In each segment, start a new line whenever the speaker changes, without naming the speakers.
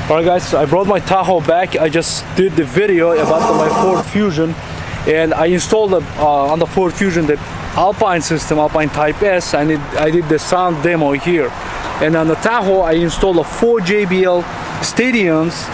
Alright guys, so I brought my Tahoe back. I just did the video about my Ford Fusion, and I installed on the Ford Fusion the Alpine system, Alpine Type S, and I did the sound demo here. And on the Tahoe, I installed the 4 JBL Stadiums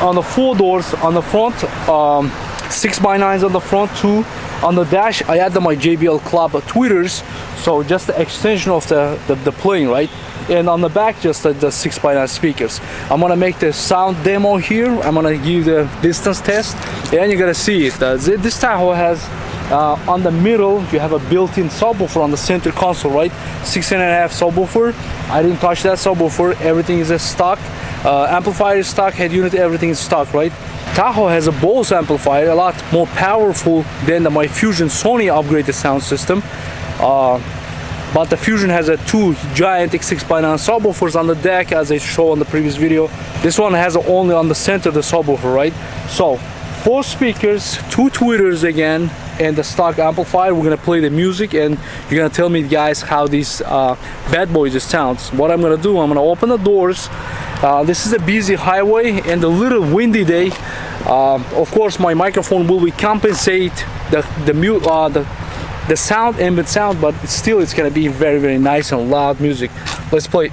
on the 4 doors on the front, 6x9s on the front, 2 on the dash. I added my JBL Club tweeters, so just the extension of the plane, right? And on the back, just the 6x9 speakers. I'm gonna make the sound demo here. I'm gonna give the distance test, and you're gonna see it. This Tahoe has on the middle, you have a built-in subwoofer on the center console, right? 6.5 subwoofer. I didn't touch that subwoofer. Everything is a stock. Amplifier is stock. Head unit, everything is stock, right? Tahoe has a Bose amplifier, a lot more powerful than my Fusion Sony upgraded sound system. But the Fusion has a 2 gigantic 6x9 subwoofers on the deck, as I showed on the previous video. This one has only on the center the subwoofer, right? So 4 speakers, 2 tweeters again, and the stock amplifier. We're gonna play the music, and you're gonna tell me, guys, how these bad boys sounds. What I'm gonna do, I'm gonna open the doors. This is a busy highway and a little windy day. Of course, my microphone will compensate the sound, ambient sound, but still it's gonna be very, very nice and loud music. Let's play.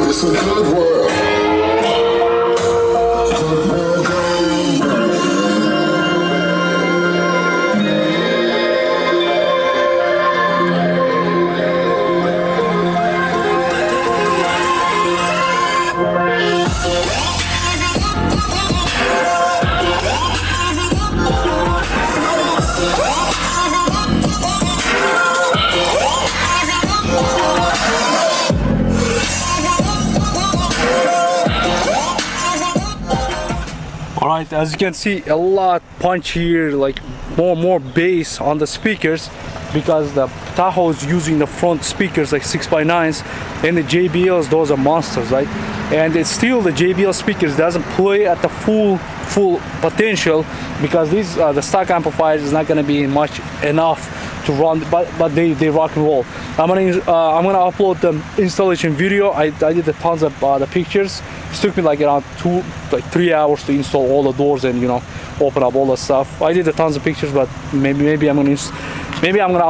It's a good world.
Alright, as you can see, a lot punch here, like more bass on the speakers, because the Tahoe is using the front speakers like 6x9s, and the JBLs, those are monsters, right? And it's still the JBL speakers doesn't play at the full potential, because these the stock amplifiers is not going to be much enough to run, but they rock and roll. I'm gonna upload the installation video. I did tons of the pictures. It took me like around 3 hours to install all the doors and, you know, open up all the stuff. I did tons of pictures, but maybe I'm gonna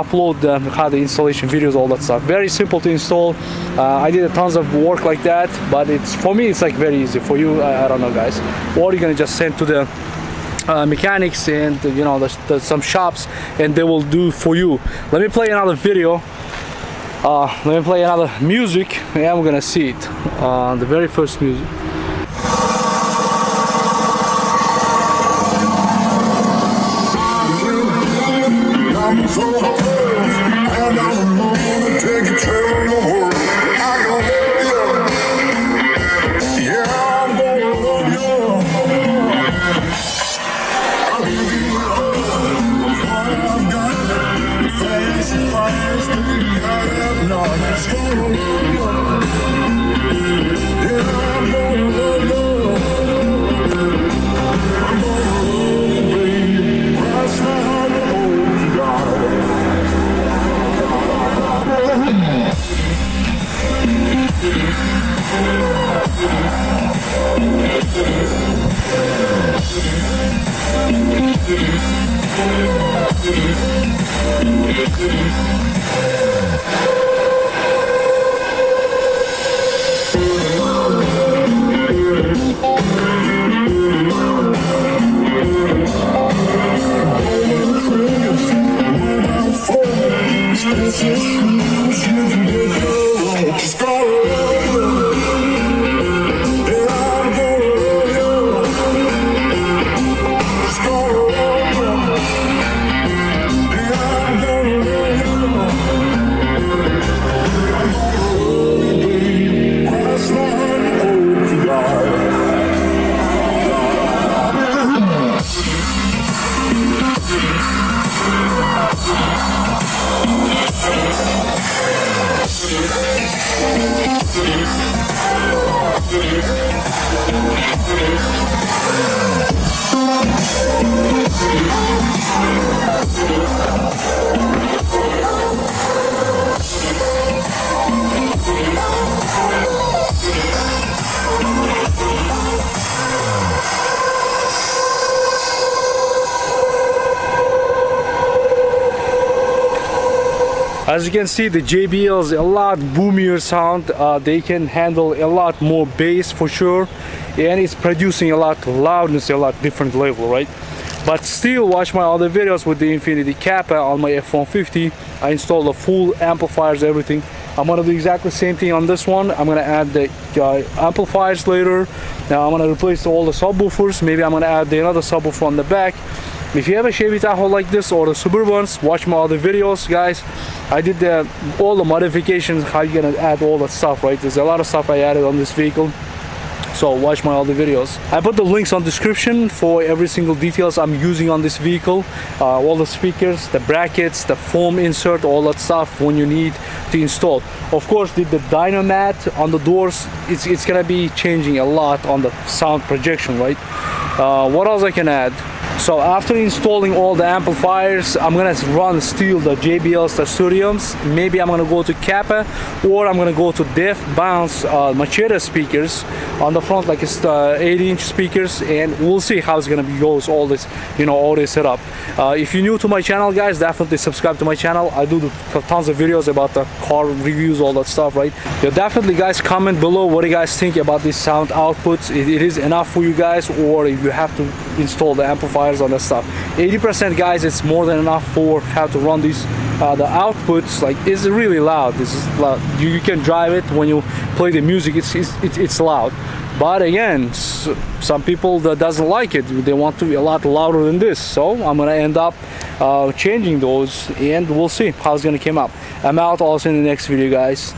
upload how the installation videos, all that stuff. Very simple to install. I did tons of work like that, but for me it's like very easy. For you, I don't know, guys. Or you're gonna just send to the mechanics and, you know, some shops, and they will do for you. Let me play another video. Let me play another music, and we're gonna see it. The very first music. As you can see, the JBL is a lot boomier sound. They can handle a lot more bass for sure, and it's producing a lot loudness, a lot different level, right? But still, watch my other videos with the Infinity Kappa on my F-150. I installed the full amplifiers, everything. I'm gonna do exactly the same thing on this one. I'm gonna add the amplifiers later. Now I'm gonna replace all the subwoofers. Maybe I'm gonna add another subwoofer on the back. If you have a Chevy Tahoe like this or the Suburbans, watch my other videos, guys. I did all the modifications, how you're gonna add all that stuff, right? There's a lot of stuff I added on this vehicle. So watch my other videos. I put the links on description for every single details I'm using on this vehicle. All the speakers, the brackets, the foam insert, all that stuff when you need to install. Of course, the dyno mat on the doors, it's gonna be changing a lot on the sound projection, right? What else I can add? So after installing all the amplifiers, I'm gonna steal the JBL Stadiums. Maybe I'm gonna go to Kappa, or I'm gonna go to Def Bounce Machete speakers on the front, like it's 8-inch speakers, and we'll see how it's gonna be goes all this, all this setup. If you're new to my channel, guys, definitely subscribe to my channel. I do tons of videos about the car reviews, all that stuff, right? Definitely, guys, comment below what do you guys think about these sound outputs. It is enough for you guys, or you have to install the amplifiers on that stuff. 80%, guys, it's more than enough for how to run these. The outputs, like, is really loud. This is loud. You can drive it when you play the music. It's loud. But again, some people that doesn't like it, they want to be a lot louder than this. So I'm gonna end up changing those, and we'll see how it's gonna come up. I'm out. Also in the next video, guys.